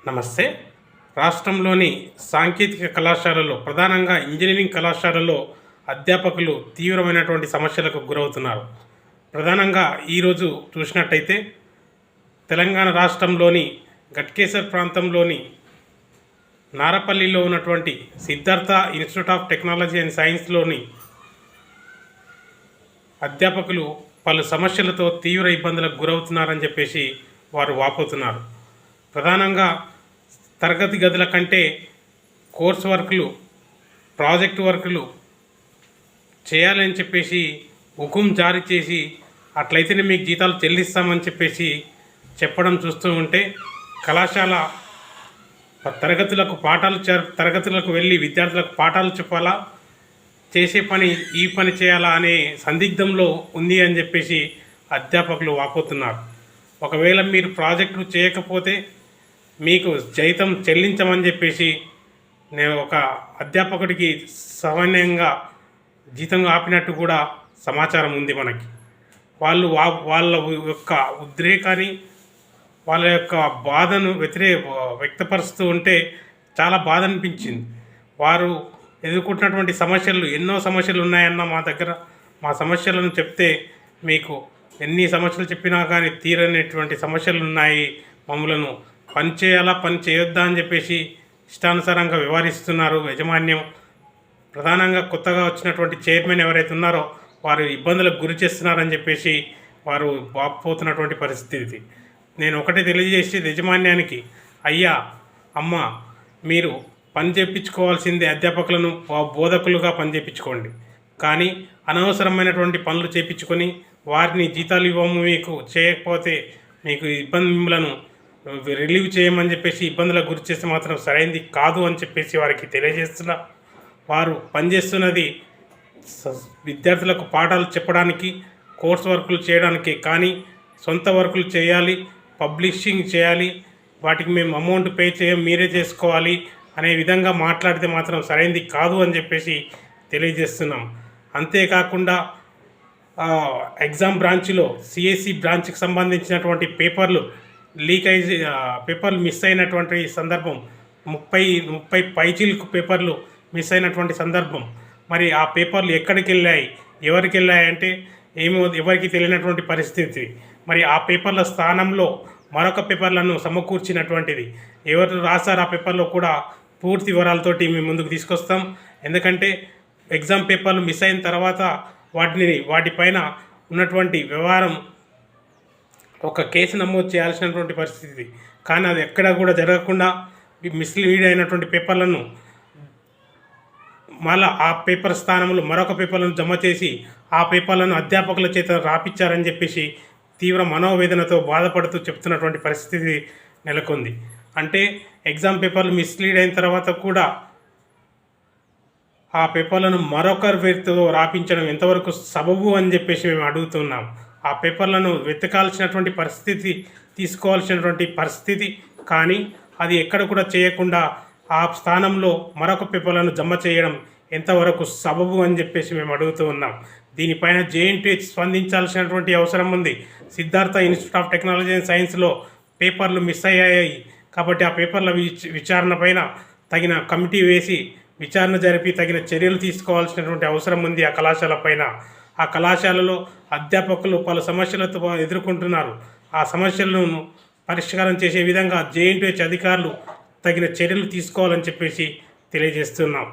నమస్తే. రాష్ట్రంలోని సాంకేతిక కళాశాలల్లో ప్రధానంగా ఇంజనీరింగ్ కళాశాలల్లో అధ్యాపకులు తీవ్రమైనటువంటి సమస్యలకు గురవుతున్నారు. ప్రధానంగా ఈరోజు చూసినట్టయితే తెలంగాణ రాష్ట్రంలోని ఘట్కేసర్ ప్రాంతంలోని నారపల్లిలో ఉన్నటువంటి Siddhartha institute of technology and సైన్స్లోని అధ్యాపకులు పలు సమస్యలతో తీవ్ర ఇబ్బందులకు గురవుతున్నారని చెప్పేసి వారు వాపోతున్నారు. ప్రధానంగా తరగతి గదుల కంటే కోర్స్ వర్క్లు, ప్రాజెక్టు వర్కులు చేయాలని చెప్పేసి హుకుం జారీ చేసి అట్లయితేనే మీకు జీతాలు చెల్లిస్తామని చెప్పేసి చెప్పడం చూస్తూ ఉంటే కళాశాల తరగతులకు వెళ్ళి విద్యార్థులకు పాఠాలు చెప్పాలా, చేసే పని ఈ పని చేయాలా అనే సందిగ్ధంలో ఉంది అని చెప్పేసి అధ్యాపకులు వాపోతున్నారు. ఒకవేళ మీరు ప్రాజెక్టులు చేయకపోతే మీకు జీతం చెల్లించమని చెప్పేసి నేను ఒక అధ్యాపకుడికి సామాన్యంగా జీతం ఆపినట్టు కూడా సమాచారం ఉంది మనకి. వాళ్ళ యొక్క ఉద్రేకాన్ని, వాళ్ళ యొక్క బాధను వ్యక్తపరుస్తూ ఉంటే చాలా బాధ అనిపించింది. వారు ఎదుర్కొంటున్నటువంటి సమస్యలు, ఎన్నో సమస్యలు ఉన్నాయన్న మా సమస్యలను చెప్తే మీకు ఎన్ని సమస్యలు చెప్పినా కానీ తీరనేటువంటి సమస్యలు ఉన్నాయి, మమ్మలను పని చేయాలా పని చేయొద్దా అని చెప్పేసి ఇష్టానుసారంగా వ్యవహరిస్తున్నారు యాజమాన్యం. ప్రధానంగా కొత్తగా వచ్చినటువంటి చైర్మన్ ఎవరైతే ఉన్నారో వారు ఇబ్బందులకు గురి చేస్తున్నారని చెప్పేసి వారు బాపోతున్నటువంటి పరిస్థితి. నేను ఒకటే తెలియజేసి యాజమాన్యానికి, అయ్యా అమ్మ, మీరు పని చేయించుకోవాల్సిందే, అధ్యాపకులను బోధకులుగా పని చేయించుకోండి. కానీ అనవసరమైనటువంటి పనులు చేయించుకొని వారిని జీతాలు ఇవ్వము, మీకు చేయకపోతే మీకు మిమ్మలను రిలీవ్ చేయమని చెప్పేసి ఇబ్బందులకు గురి చేస్తే మాత్రం సరైనది కాదు అని చెప్పేసి వారికి తెలియజేస్తున్నా. వారు పనిచేస్తున్నది విద్యార్థులకు పాఠాలు చెప్పడానికి, కోర్స్ వర్కులు చేయడానికి, కానీ సొంత వర్కులు చేయాలి, పబ్లిషింగ్ చేయాలి, వాటికి మేము అమౌంట్ పే మీరే చేసుకోవాలి అనే విధంగా మాట్లాడితే మాత్రం సరైనది కాదు అని చెప్పేసి తెలియజేస్తున్నాం. అంతేకాకుండా ఎగ్జామ్ బ్రాంచ్లో సిఎస్సి బ్రాంచ్కి సంబంధించినటువంటి పేపర్లు మిస్ అయినటువంటి సందర్భం, 30 పైచీలకు పేపర్లు మిస్ అయినటువంటి సందర్భం. మరి ఆ పేపర్లు ఎక్కడికి వెళ్ళాయి, ఎవరికి వెళ్ళాయి అంటే ఎవరికి తెలియనటువంటి పరిస్థితి. మరి ఆ పేపర్ల స్థానంలో మరొక పేపర్లను సమకూర్చినటువంటిది. ఎవరు రాశారు ఆ పేపర్లో కూడా పూర్తి వివరాలతోటి మేము ముందుకు తీసుకొస్తాం. ఎందుకంటే ఎగ్జామ్ పేపర్లు మిస్ అయిన తర్వాత వాటిపైన ఉన్నటువంటి వ్యవహారం ఒక కేసు నమోదు చేయాల్సినటువంటి పరిస్థితి. కానీ అది ఎక్కడా కూడా జరగకుండా మిస్లీడ్ అయినటువంటి పేపర్లను మళ్ళీ ఆ పేపర్ స్థానంలో మరొక పేపర్లను జమ చేసి ఆ పేపర్లను అధ్యాపకుల చేత రాపిచ్చారని చెప్పేసి తీవ్ర మనోవేదనతో బాధపడుతూ చెప్తున్నటువంటి పరిస్థితి నెలకొంది. అంటే ఎగ్జామ్ పేపర్లు మిస్లీడ్ అయిన తర్వాత కూడా ఆ పేపర్లను మరొకరి పేరుతో రాపించడం ఎంతవరకు సబబు అని చెప్పేసి మేము అడుగుతున్నాం. ఆ పేపర్లను వెతకాల్సినటువంటి పరిస్థితి, తీసుకోవాల్సినటువంటి పరిస్థితి, కానీ అది ఎక్కడ కూడా చేయకుండా ఆ స్థానంలో మరొక పేపర్లను జమ చేయడం ఎంతవరకు సబబు అని చెప్పేసి మేము అడుగుతూ ఉన్నాం. దీనిపైన జేఎన్టీహెచ్ స్పందించాల్సినటువంటి అవసరం ఉంది. Siddhartha institute of technology and సైన్స్లో పేపర్లు మిస్ అయ్యాయి కాబట్టి ఆ పేపర్ల విచారణ పైన తగిన కమిటీ వేసి విచారణ జరిపి తగిన చర్యలు తీసుకోవాల్సినటువంటి అవసరం ఉంది ఆ కళాశాల పైన. ఆ కళాశాలలో అధ్యాపకులు పలు సమస్యలతో ఎదుర్కొంటున్నారు. ఆ సమస్యలను పరిష్కారం చేసే విధంగా జేఎన్టీహెచ్ అధికారులు తగిన చర్యలు తీసుకోవాలని చెప్పేసి తెలియజేస్తున్నాం.